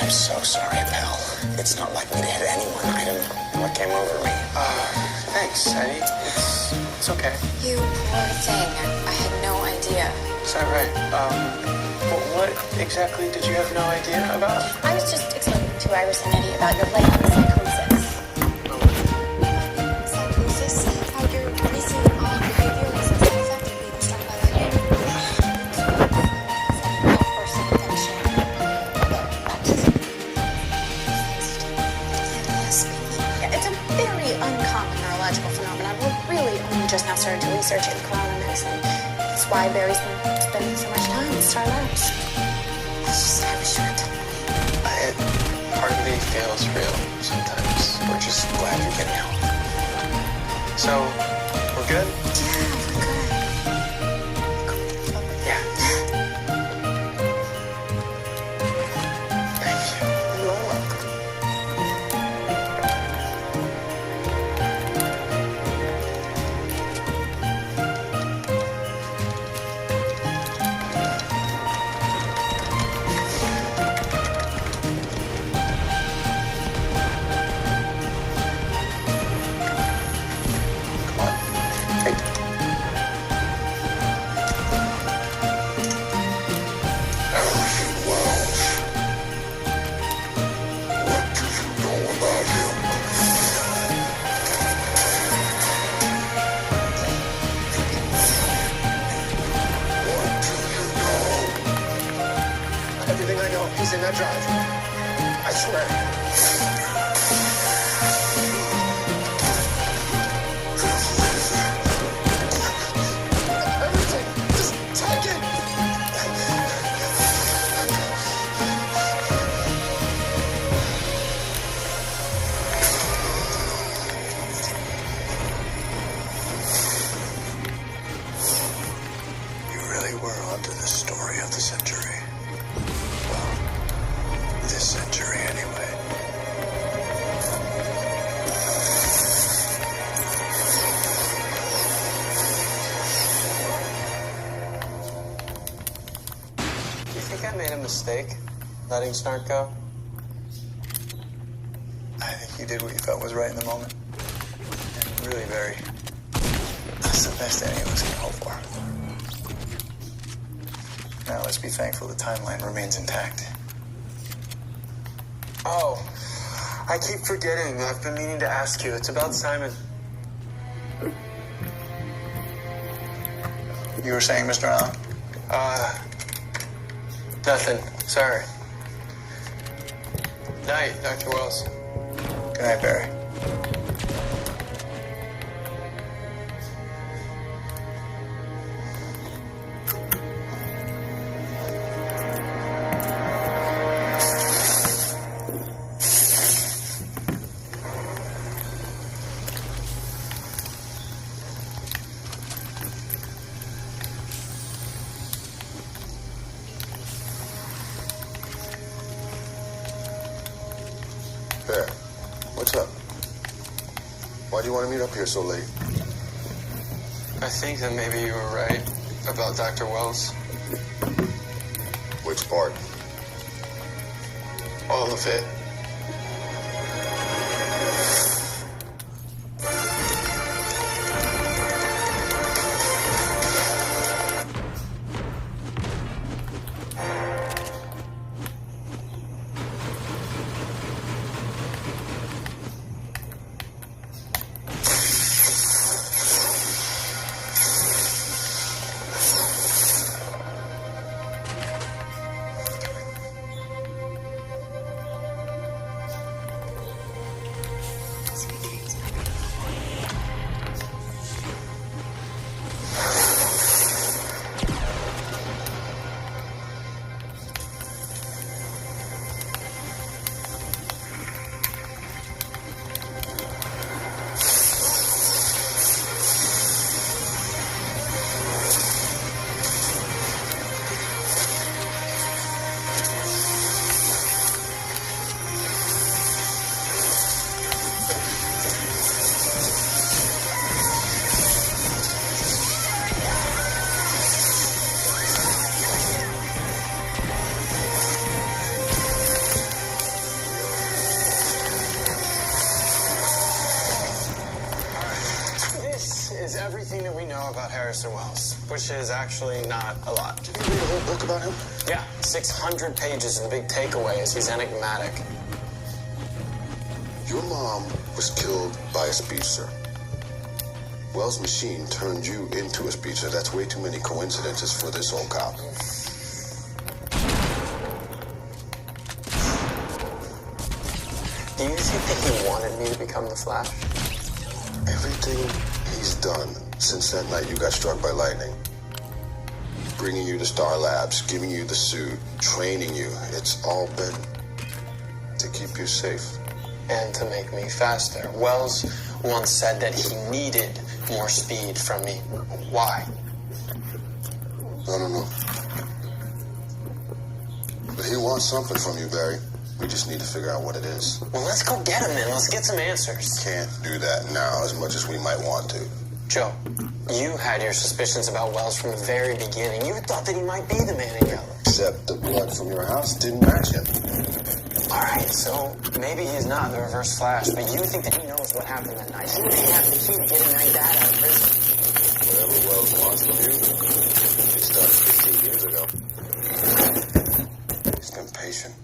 I'm so sorry, pal. It's not like me to hit anyone. I don't know what came over me. Thanks, Eddie. It's okay. You poor thing. I had no idea. Is that right? What exactly did you have no idea about? I was just explaining to Iris and Eddie about your late psychosis. Psychosis? How your recent behavior was affected being struck by lightning. Outburst of affection. Baptism. Yeah, it's a very uncommon neurological phenomenon. We're really only just now starting to research it in corona medicine. That's why Barry's been spending so much time in Star Labs. I wish you had. It hardly feels real sometimes. We're just glad you're getting help. So, we're good? Yeah, Thank you. You are welcome. Come on. Hey. Everything I know, he's in that drive. I swear. Everything! Just take it! You really were onto the story of the century. Well, this century anyway. Do you think I made a mistake letting Snart go? I think you did what you felt was right in the moment. And really, Barry, that's the best any of us can hope for. Now let's be thankful the timeline remains intact. Oh, I keep forgetting. I've been meaning to ask you. It's about Simon. You were saying, Mr. Allen? Nothing. Sorry. Night, Dr. Wells. Good night, Barry. Bear, what's up? Why do you want to meet up here so late? I think that maybe you were right about Dr. Wells. Which part? All of it. about Harrison Wells, which is actually not a lot. Did you read a whole book about him? Yeah, 600 pages, and the big takeaway is he's enigmatic. Your mom was killed by a speedster. Wells' machine turned you into a speedster. That's way too many coincidences for this old cop. Do you think that he wanted me to become the Flash? Everything he's done since that night you got struck by lightning, bringing you to Star Labs, giving you the suit, training you, it's all been to keep you safe. And to make me faster. Wells once said that he needed more speed from me. Why? I don't know. But he wants something from you, Barry. We just need to figure out what it is. Well, let's go get him then. Let's get some answers. Can't do that now as much as we might want to. Joe, you had your suspicions about Wells from the very beginning. You thought that he might be the man in yellow. Except the blood from your house didn't match him. All right, so maybe he's not the Reverse Flash, but you think that he knows what happened that night. He may have the key to getting my dad out of prison. Whatever Wells wants from you, he started 15 years ago. He's been patient.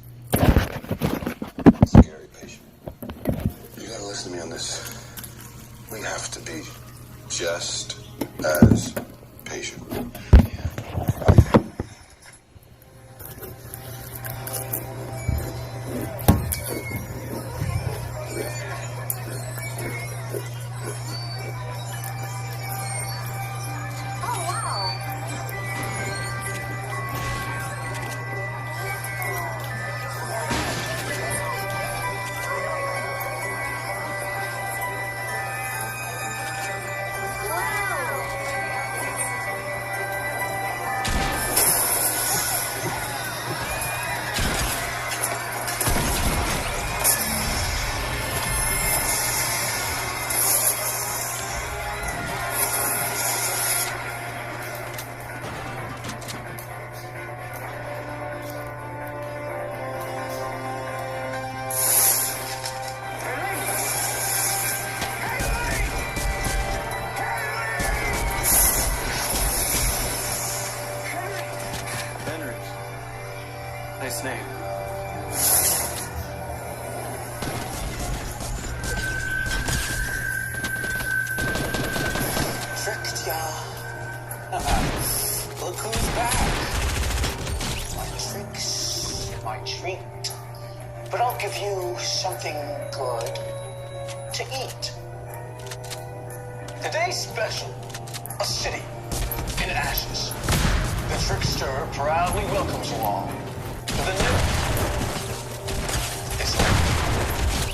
Scary patient. You gotta listen to me on this. We have to be just as patient. Nice name. Tricked ya. Look who's back. My tricks, my treat. But I'll give you something good to eat. Today's special, a city in ashes. The trickster proudly welcomes along the new.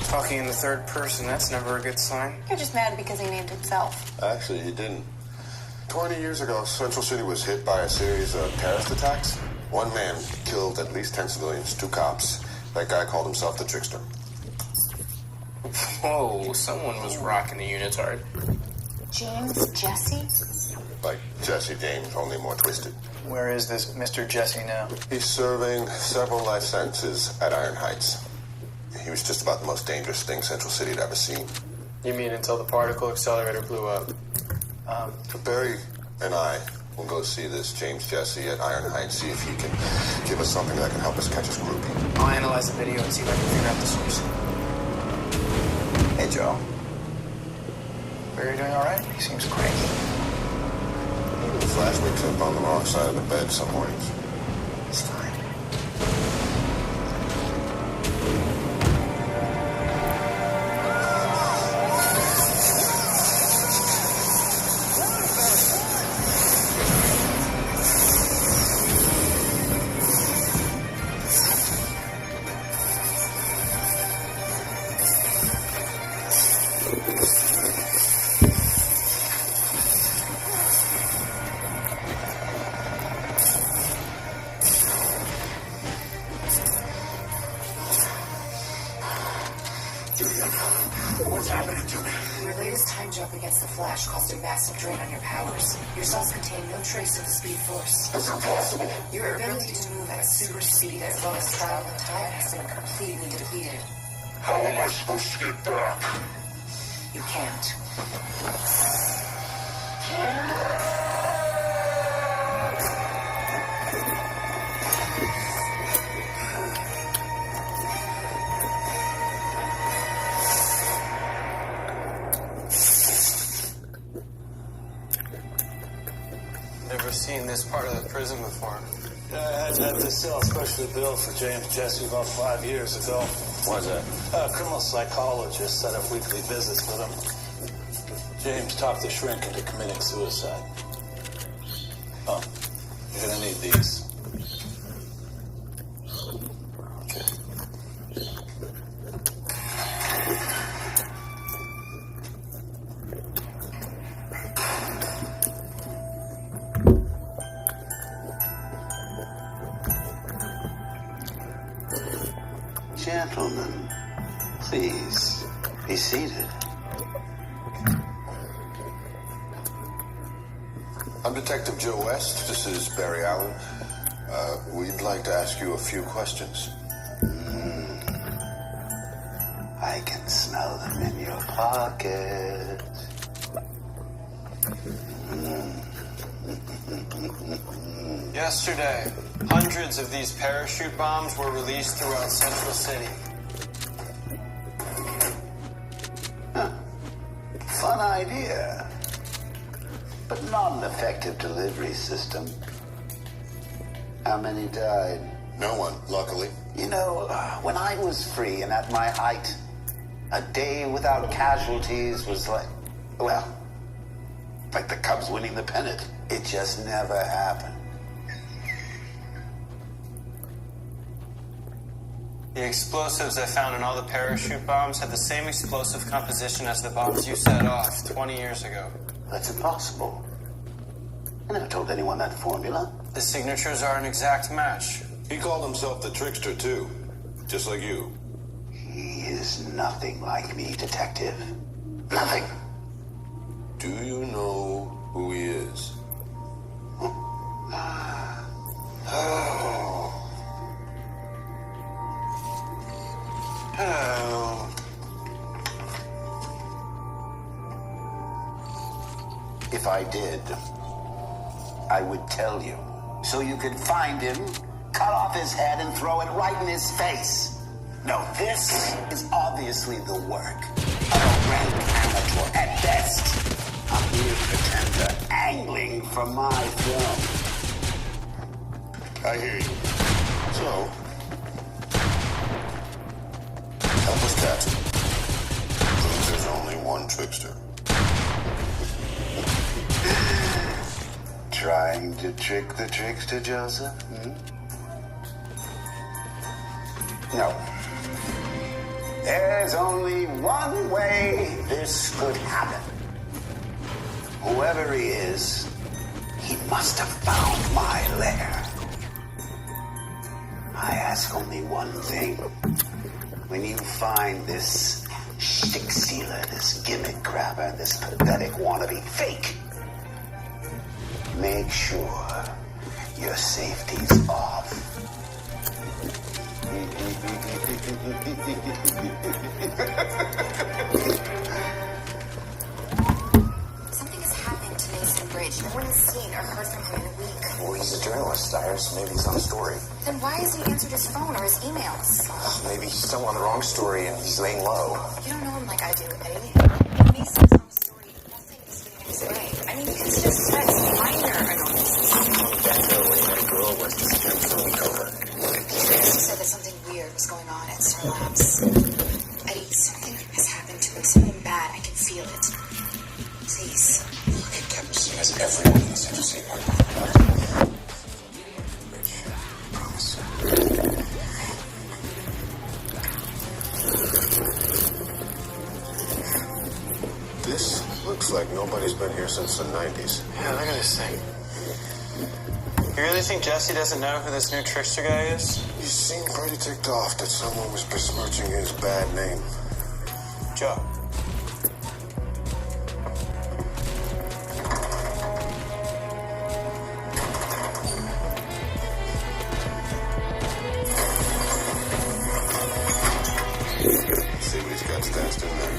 Talking in the third person, that's never a good sign. You're just mad because he named himself. Actually, he didn't. 20 years ago, Central City was hit by a series of terrorist attacks. One man killed at least 10 civilians, 2 cops. That guy called himself the Trickster. Whoa, someone was rocking the unitard. James Jesse? Like Jesse James, only more twisted. Where is this Mr. Jesse now? He's serving several life sentences at Iron Heights. He was just about the most dangerous thing Central City had ever seen. You mean until the particle accelerator blew up? Barry and I will go see this James Jesse at Iron Heights, see if he can give us something that can help us catch his groupie. I'll analyze the video and see if I can figure out the source. Hey, Joe. Barry doing all right? He seems cranky. Maybe the Flash wakes up on the wrong side of the bed some mornings. It's fine. What's happening to me? Your latest time jump against the Flash caused a massive drain on your powers. Your cells contain no trace of the Speed Force. That's impossible. Your ability to move at super speed as well as travel in time has been completely depleted. How am I supposed to get back? You can't. Never seen this part of the prison before. Yeah, I had to have this cell specially built for James Jesse about 5 years ago. Why's that? A criminal psychologist set up weekly visits with him. James talked the shrink into committing suicide. Oh, you're gonna need these. Okay. Gentlemen, please be seated. I'm Detective Joe West. This is Barry Allen. We'd like to ask you a few questions. I can smell them in your pocket. Yesterday, hundreds of these parachute bombs were released throughout Central City. Fun idea, but not an effective delivery system. How many died? No one, luckily. You know, when I was free and at my height, a day without casualties was like, well, like the Cubs winning the pennant. It just never happened. The explosives I found in all the parachute bombs had the same explosive composition as the bombs you set off 20 years ago. That's impossible. I never told anyone that formula. The signatures are an exact match. He called himself the Trickster, too. Just like you. He is nothing like me, Detective. Nothing. Do you know who he is? Oh. If I did, I would tell you. So you could find him, cut off his head, and throw it right in his face. No, this is obviously the work of a rank amateur at best. A mere pretender angling for my throne. I hear you. So, help us catch him. Prove there's only one Trickster. Trying to trick the trickster, Joseph? No. There's only one way this could happen. Whoever he is, he must have found my lair. I ask only one thing. When you find this shtick sealer, this gimmick grabber, this pathetic wannabe fake, make sure your safety's off. Something has happened to Mason Bridge. No one has seen or heard from him in a week. Well, he's a journalist, Cyrus. Maybe he's on a story. Then why hasn't he answered his phone or his emails? Maybe he's still on the wrong story and he's laying low. You don't know him like I do, Eddie. When Mason's on a story, nothing is getting in his way. I mean, it's just such minor annoyances. Back there where that girl was disappearing for a week over. He said that something weird was going on at Star Labs. Eddie, something has happened to him. Something bad. I can feel it. Please. Okay, Captain, seeing as everyone in the Central City Park. Rich, promise. This looks like nobody's been here since the 90s. Yeah, look at this thing. You really think Jesse doesn't know who this new trickster guy is? He seemed pretty ticked off that someone was besmirching his bad name. Joe. See what he's got stashed in there.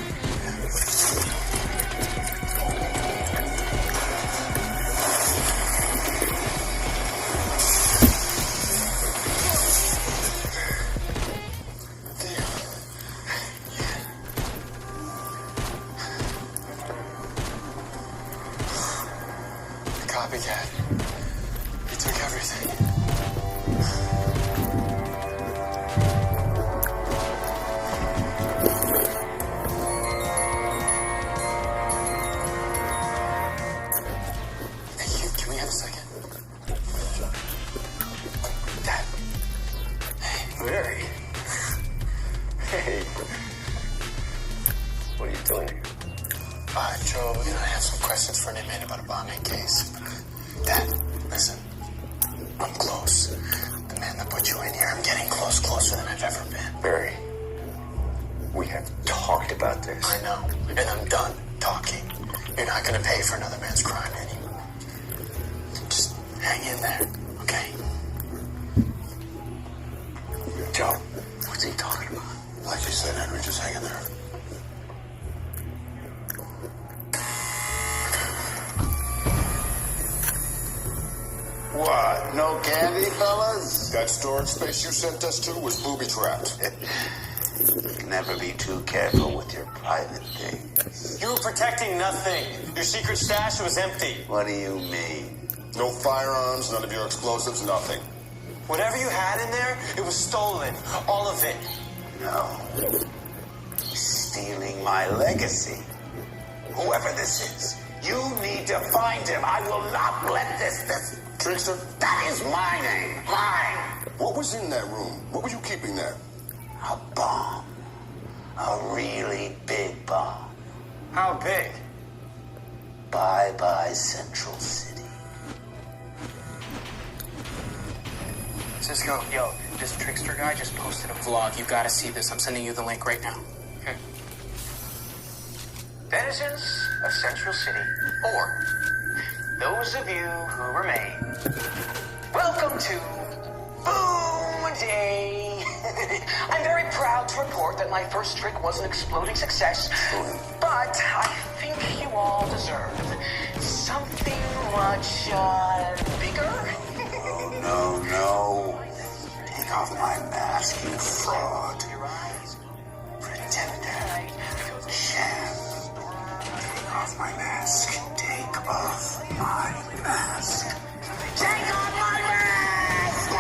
doing here? Joe, I have some questions for Nate about a bombing case. Dad, listen. I'm close. The man that put you in here, I'm getting closer than I've ever been. Barry, we have talked about this. I know, and I'm done talking. You're not going to pay for another man's crime anymore. Just hang in there, okay? Joe, what's he talking about? Like you said, Henry, just hang in there. What? No candy, fellas? That storage space you sent us to was booby-trapped. Never be too careful with your private things. You were protecting nothing. Your secret stash was empty. What do you mean? No firearms, none of your explosives, nothing. Whatever you had in there, it was stolen. All of it. No. Stealing my legacy. Whoever this is, you need to find him. I will not let this... Trickster? That is my name. Mine. What was in that room? What were you keeping there? A bomb. A really big bomb. How big? Bye-bye Central City. Cisco, yo, this Trickster guy just posted a vlog. You gotta see this. I'm sending you the link right now. Okay. Denizens of Central City, or those of you who remain, welcome to Boom Day. I'm very proud to report that my first trick was an exploding success, but I think you all deserve something much bigger. Oh, no. Take off my mask, you fraud. Pretender. Sham. Take off my mask. Take off my mask. Take off my mask!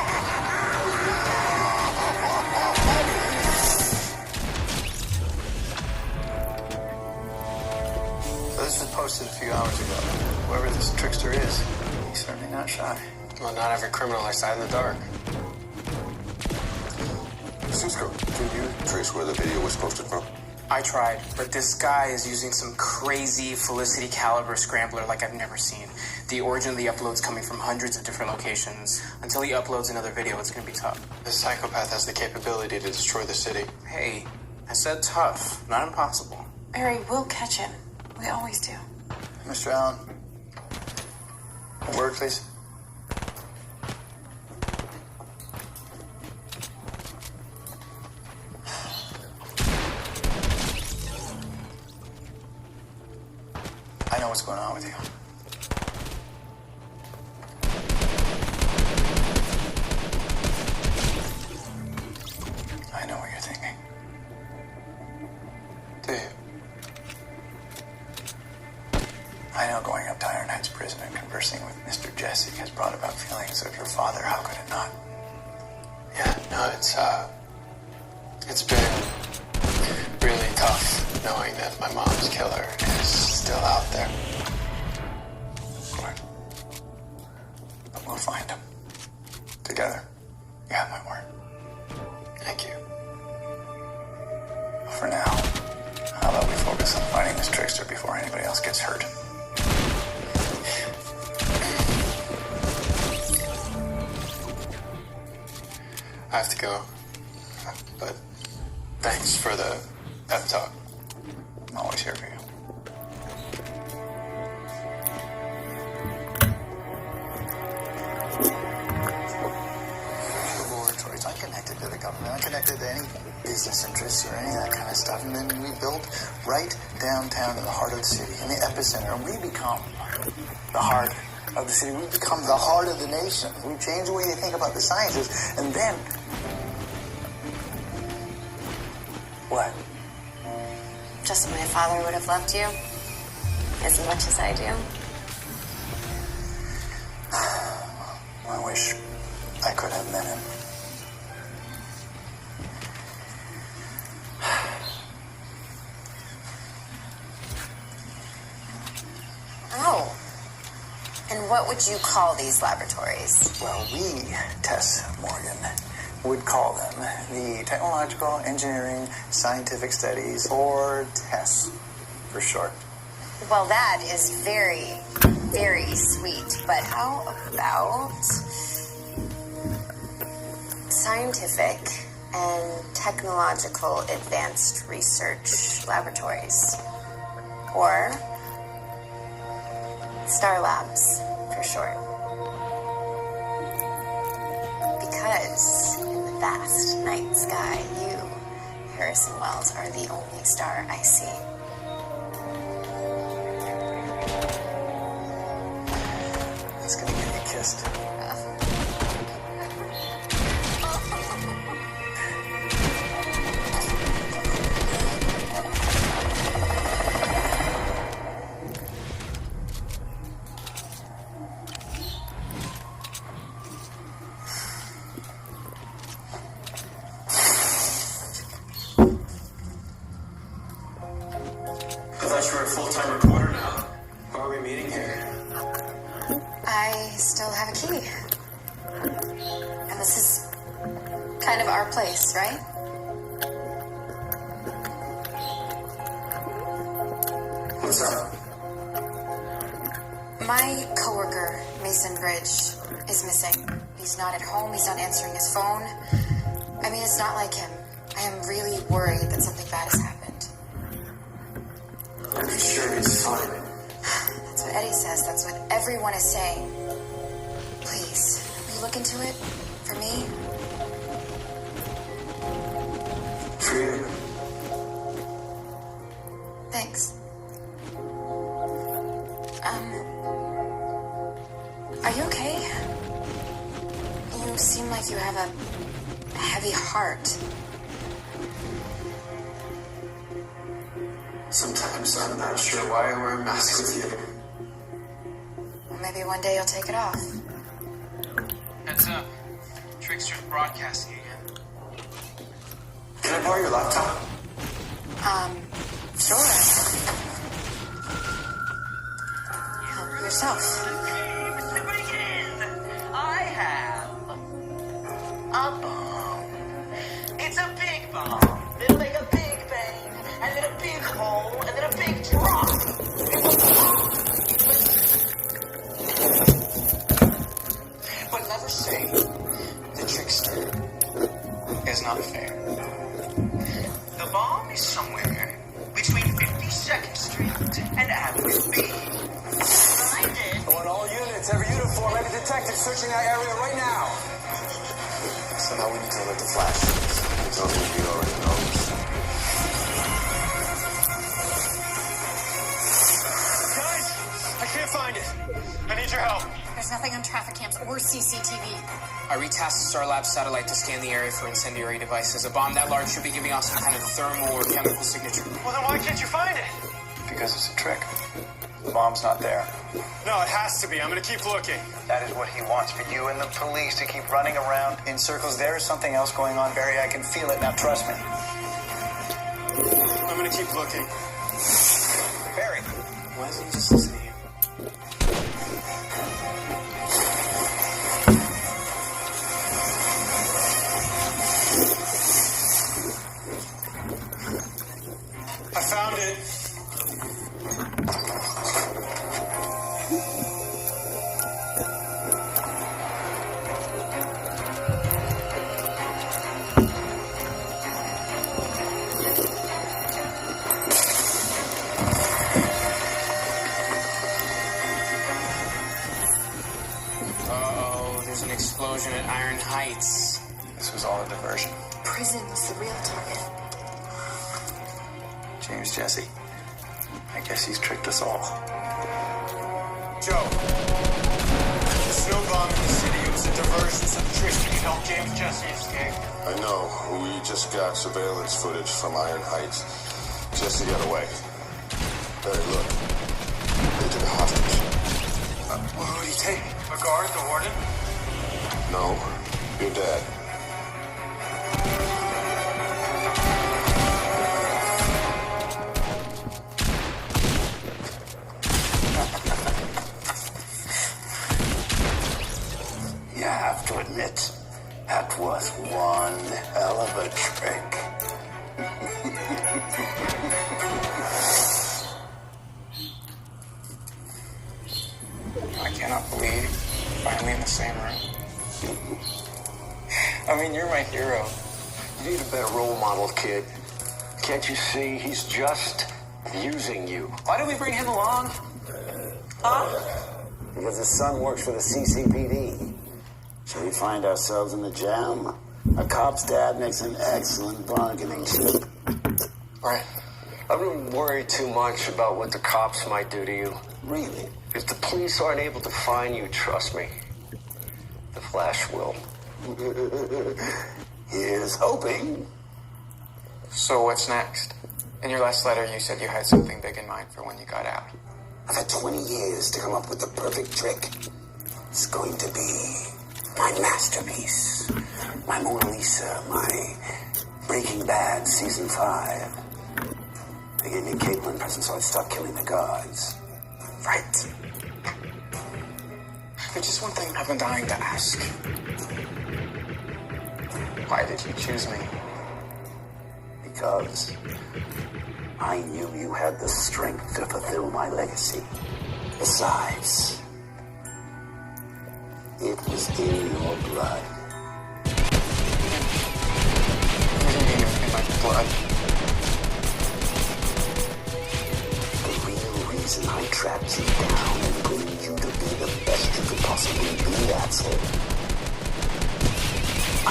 So this was posted a few hours ago. Whoever this Trickster is, he's certainly not shy. Well, not every criminal is out in the dark. Cisco, can you trace where the video was posted from? I tried, but this guy is using some crazy Felicity caliber scrambler like I've never seen. The origin of the upload's coming from hundreds of different locations. Until he uploads another video, it's gonna be tough. This psychopath has the capability to destroy the city. Hey, I said tough, not impossible. Barry, we'll catch him. We always do. Mr. Allen, a word, please. I know what's going on with you. I know what you're thinking. Do you? I know going up to Iron Heights prison and conversing with Mr. Jesse has brought about feelings of your father. How could it not? Yeah, no, it's been really tough knowing that my mom's killer is still out there. Right. But we'll find him. Together. You have my word. Thank you. For now, how about we focus on finding this Trickster before anybody else gets hurt? I have to go. But thanks for the pep talk. I'm always here for you. The laboratory's unconnected to the government, unconnected to any business interests or any of that kind of stuff. And then we build right downtown in the heart of the city, in the epicenter, and we become the heart of the city. We become the heart of the nation. We change the way you think about the sciences, and then what? Just as my father would have loved you, as much as I do. I wish I could have met him. Oh. And what would you call these laboratories? Well, we, Tess Morgan, would call them the Technological Engineering Scientific Studies, or TESS. for short. Well, that is very, very sweet. But how about scientific and technological advanced research laboratories? Or Star Labs, for short. Because in the vast night sky, you, Harrison Wells, are the only star I see. It's gonna get you kissed. I thought you were a full-time reporter now. Why are we meeting here? I still have a key. And this is kind of our place, right? What's up? My coworker, Mason Bridge, is missing. He's not at home. He's not answering his phone. I mean, it's not like him. I am really worried that something bad has happened. Are you sure he's fine? That's what Eddie says. That's what everyone is saying. Please, will you look into it? For me? For you. Thanks. Are you okay? You seem like you have a heavy heart. Sometimes I'm not sure why I wear a mask with you. Well, maybe one day you'll take it off. Heads up. Trickster's broadcasting again. Can I borrow your laptop? Sure. Help yourself. I have a bomb. It's a big bomb. It'll make a big bang, and then a big hole, and then a big drop. But never say the trickster is not fair. The bomb is somewhere between 52nd Street and Avenue B. Find it. I want all units, every uniform, every detective searching that area right now. So now we need to alert the Flash. He tells me he already knows. Guys, I can't find it. I need your help. There's nothing on traffic cams or CCTV. I retasked the Star Labs satellite to scan the area for incendiary devices. A bomb that large should be giving off some kind of thermal or chemical signature. Well, then why can't you find it? Because it's a trick. The bomb's not there. No, it has to be. I'm gonna keep looking. That is what he wants for you and the police to keep running around in circles. There is something else going on, Barry. I can feel it. Now, trust me. I'm gonna keep looking. Barry. Why doesn't he just listen to you? I found it. Uh-oh, there's an explosion at Iron Heights. This was all a diversion. Prison was the real target. James Jesse. I guess he's tricked us all. Joe. The snow bomb in the city. It was a diversion so the trickster could help James Jesse escape. I know. We just got surveillance footage from Iron Heights. Jesse got away. Barry, look. They took a hostage. Who did he take? A guard? The warden? No, your dad. You have to admit, that was one hell of a trick. Wayne, you're my hero. You need a better role model, kid. Can't you see he's just using you? Why did we bring him along? Huh? Because his son works for the CCPD. So we find ourselves in the jam. A cop's dad makes an excellent bargaining chip. Right. I wouldn't worry too much about what the cops might do to you. Really? If the police aren't able to find you, trust me, the Flash will. Here's hoping. So what's next? In your last letter, you said you had something big in mind for when you got out. I've had 20 years to come up with the perfect trick. It's going to be my masterpiece. My Mona Lisa, my Breaking Bad Season 5. They gave me a Caitlin present, so I'd stop killing the guards. Right. There's just one thing I've been dying to ask. Why did you choose me? Because I knew you had the strength to fulfill my legacy. Besides, it was in your blood. In my blood. The real reason I trapped you down and groomed you to be the best you could possibly be, Axel. I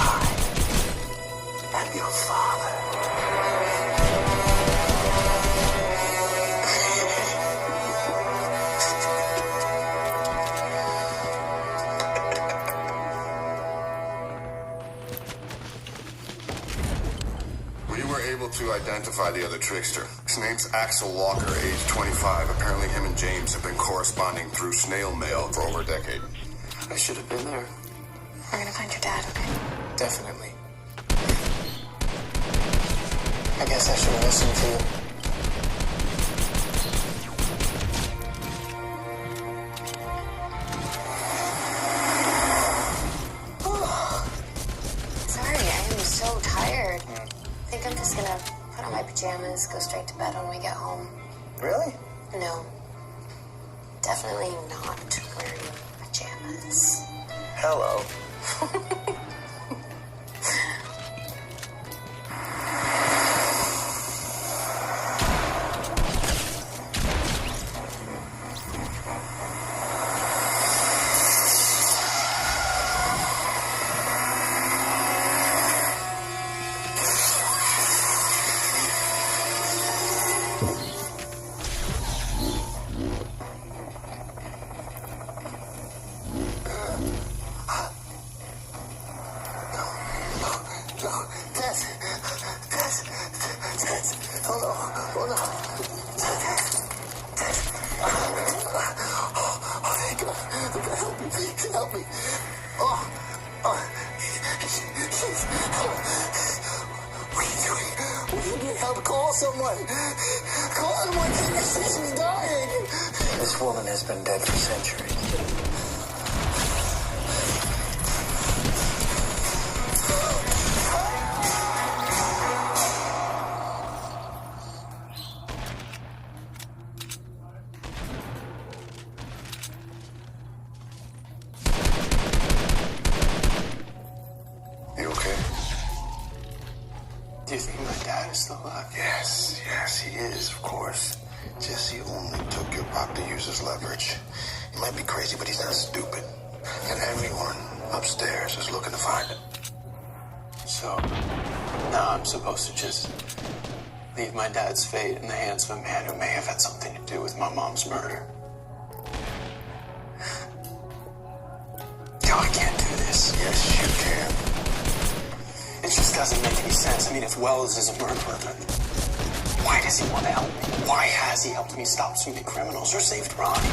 am your father. We were able to identify the other trickster. His name's Axel Walker, age 25. Apparently him and James have been corresponding through snail mail for over a decade. I should have been there. We're gonna find your dad, okay? Definitely. I guess I should have listened to you. Sorry, I am so tired. I think I'm just gonna put on my pajamas, go straight to bed when we get home. Really? No. Definitely not wearing pajamas. Hello. Help me. What are you doing? What are you doing? Help. Call someone. Call someone. She's dying. This woman has been dead for centuries. You okay? Do you think my dad is still alive? Yes, he is, of course. Jesse only took your pop to use his leverage. He might be crazy, but he's not stupid. And everyone upstairs is looking to find him. So, now I'm supposed to just leave my dad's fate in the hands of a man who may have had something to do with my mom's murder. No, I can't do this. Yes, you can. It just doesn't make any sense. I mean, if Wells is a murderer, then why does he want to help me? Why has he helped me stop so many criminals or saved Ronnie?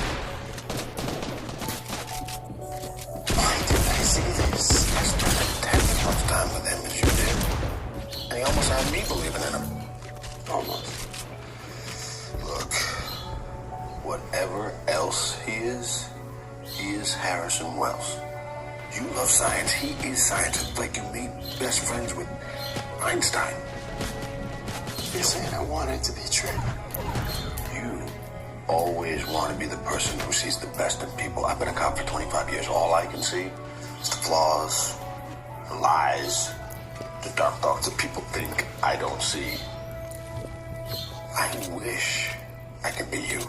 Why did I see this? I spent as much time with him as you did. And he almost had me believing in him. Almost. Look, whatever else he is Harrison Wells. You love science. He is science. It's like you made best friends with Einstein. You're saying I want it to be true. You always want to be the person who sees the best in people. I've been a cop for 25 years. All I can see is the flaws, the lies, The dark thoughts that people think I don't see. I wish I could be you.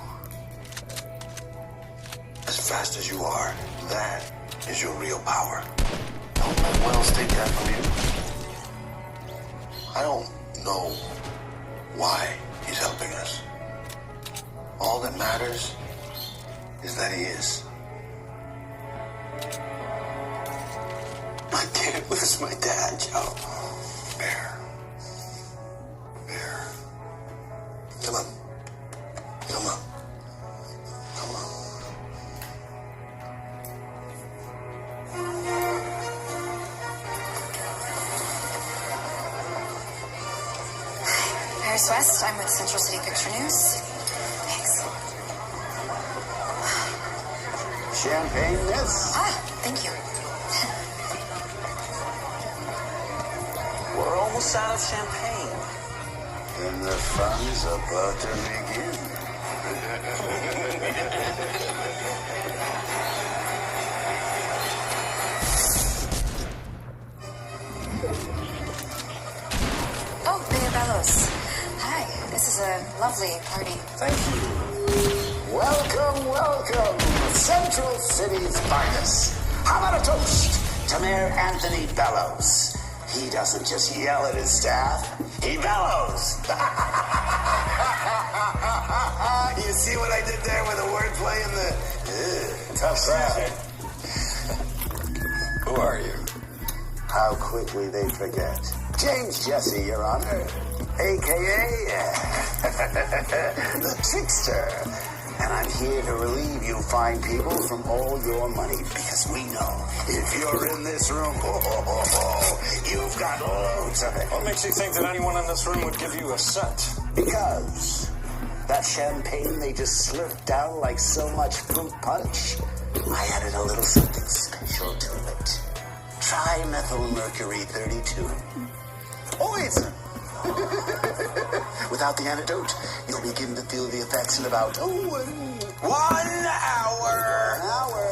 As fast as you are, that is your real power. Don't let Wells take that from you. I don't know why he's helping us. All that matters is that he is. I can't lose my dad, Joe. Bear. Come on. Come on. Come on. Paris West, I'm with Central City Picture News. Thanks. Champagne, miss? Thank you. We're almost out of champagne. And the fun's about to begin. Oh, Mayor Bellows. Hi, this is a lovely party. Thank you. Welcome, welcome, Central City's finest. How about a toast to Mayor Anthony Bellows? He doesn't just yell at his staff, he bellows. You see what I did there with the wordplay and the tough crowd? Who are you? How quickly they forget. James Jesse, Your Honor, a.k.a. the Trickster. And I'm here to relieve you fine people from all your money, because we know if you're in this room, you've got loads of it. What makes you think that anyone in this room would give you a cent? Because that champagne they just slurped down like so much fruit punch, I added a little something special to it. Trimethylmercury 32. Poison! Without the antidote, you'll begin to feel the effects in about 1 hour. 1 hour.